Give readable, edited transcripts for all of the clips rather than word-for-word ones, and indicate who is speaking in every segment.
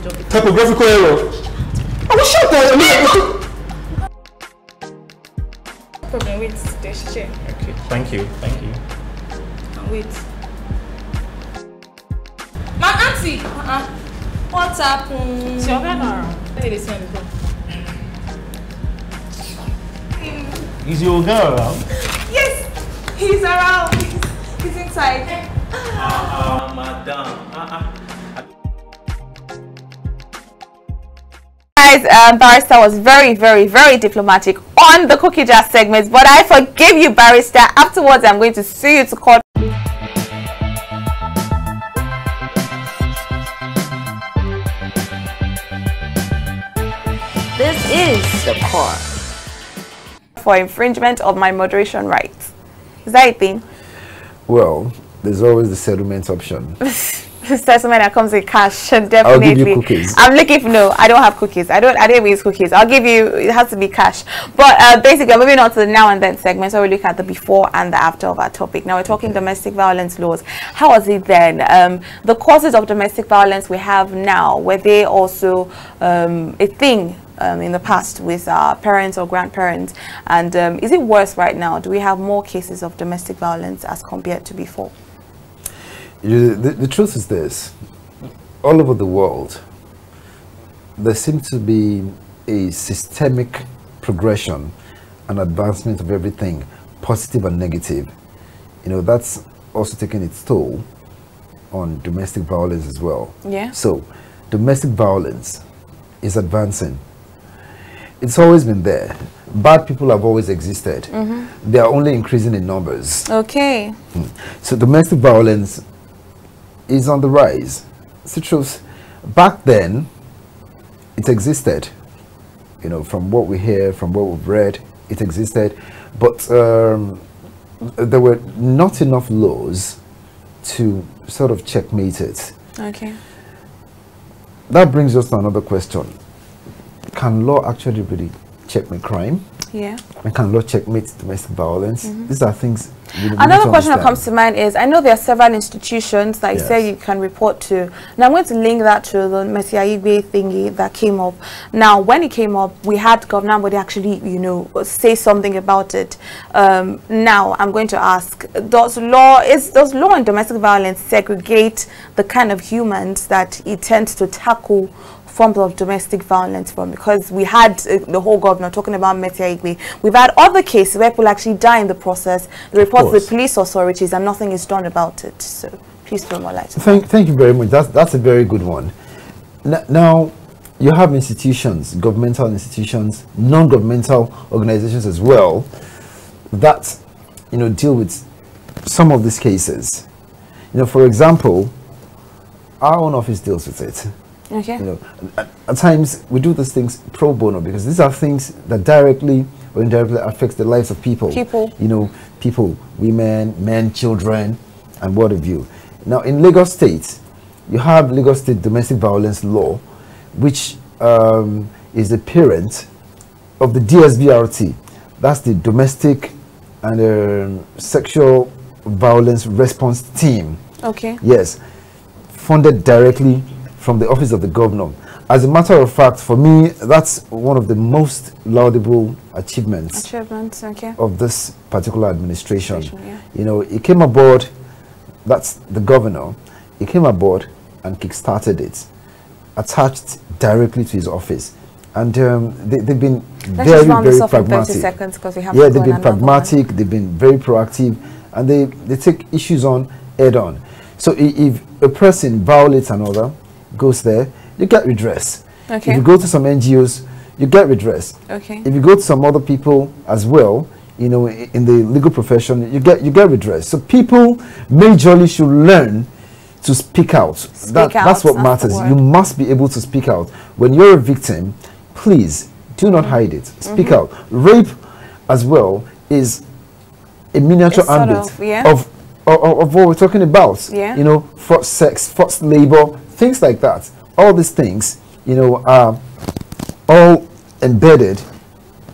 Speaker 1: Typographical error. I was shocked that
Speaker 2: Problem, wait, there's chair.
Speaker 1: Okay, thank you.
Speaker 2: Wait. My auntie! What's happened?
Speaker 3: So,
Speaker 2: Let me listen.
Speaker 1: Is your girl around?
Speaker 2: Yes! He's around. He's inside.
Speaker 1: Madam.
Speaker 4: Guys, Barrister was very, very, very diplomatic on the cookie jar segments, but I forgive you, Barrister. Afterwards, I'm going to sue you to court. This is the court for infringement of my moderation rights. Is that a thing?
Speaker 5: Well, there's always the settlement option.
Speaker 4: Settlement that comes in cash, definitely.
Speaker 5: I'll give you cookies.
Speaker 4: I'm looking for no. I don't have cookies. I don't even use cookies. I'll give you. It has to be cash. But basically, moving on to the now and then segment, so we look at the before and the after of our topic. Now we're talking domestic violence laws. How was it then? The causes of domestic violence we have now, were they also a thing in the past with our parents or grandparents? And is it worse right now? Do we have more cases of domestic violence as compared to before?
Speaker 5: The truth is this: all over the world, there seems to be a systemic progression and advancement of everything, positive and negative. You know, that's also taking its toll on domestic violence as well.
Speaker 4: Yeah.
Speaker 5: So, domestic violence is advancing. It's always been there. Bad people have always existed. They are only increasing in numbers.
Speaker 4: Okay.
Speaker 5: So domestic violence is on the rise. It's the truth. Back then, it existed. You know, from what we hear, from what we've read, it existed. But there were not enough laws to sort of checkmate it.
Speaker 4: Okay.
Speaker 5: That brings us to another question. Can law actually really checkmate crime?
Speaker 4: Yeah.
Speaker 5: And can law checkmate domestic violence? These are things we need
Speaker 4: Another
Speaker 5: to
Speaker 4: question that
Speaker 5: understand.
Speaker 4: comes to mind is, I know there are several institutions that you say you can report to. Now I'm going to link that to the Messiaigbe thingy that came up. Now when it came up, we had Governor Body actually, you know, say something about it. Now I'm going to ask, does law and domestic violence segregate the kind of humans that it tends to tackle forms of domestic violence from? Because we had the whole governor talking about Messiaigbe. We've had other cases where people actually die in the process. The reports to the police authorities and nothing is done about it. So please throw more light.
Speaker 5: Thank you very much. That's a very good one. Now you have institutions, governmental institutions, non-governmental organizations as well, that, you know, deal with some of these cases. You know, for example, our own office deals with it.
Speaker 4: Okay.
Speaker 5: You know, at times we do these things pro bono because these are things that directly or indirectly affect the lives of people. You know, people, women, men, children, and what have you. Now, in Lagos State, you have Lagos State domestic violence law, which is the parent of the DSVRT. That's the Domestic and Sexual Violence Response Team.
Speaker 4: Okay.
Speaker 5: Yes, funded directly from the office of the governor. As a matter of fact, for me, that's one of the most laudable achievements of this particular administration. You know, he came aboard, that's the governor, he came aboard and kick-started it, attached directly to his office. And they've been very pragmatic. They've been pragmatic, they've been very proactive, and they take issues on head-on. So if a person violates another, goes there, you get redress.
Speaker 4: Okay.
Speaker 5: If you go to some NGOs, you get redress.
Speaker 4: Okay.
Speaker 5: If you go to some other people as well, you know, in the legal profession, you get redress. So people majorly should learn to speak out. That's what matters. You must be able to speak out. When you're a victim, please do not hide it. Speak out. Rape as well is a miniature ambit of what we're talking about. You know, forced sex, forced labor, things like that. All these things, you know, are all embedded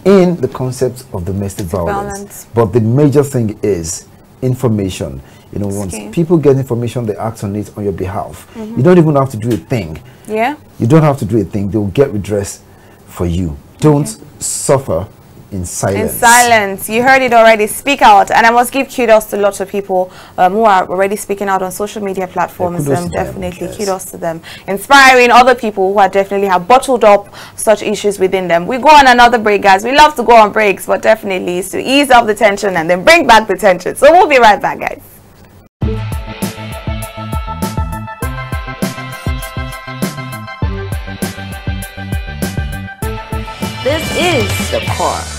Speaker 5: in the concept of domestic violence. But the major thing is information. You know, once people get information, they act on it on your behalf. You don't even have to do a thing.
Speaker 4: Yeah.
Speaker 5: You don't have to do a thing. They will get redress for you. Don't suffer in silence.
Speaker 4: In silence. You heard it already. Speak out. And I must give kudos to lots of people who are already speaking out on social media platforms. Definitely kudos to them. Inspiring other people who are definitely have bottled up such issues within them. We go on another break, guys. We love to go on breaks, but definitely it's to ease up the tension and then bring back the tension. So we'll be right back, guys. This is The Core.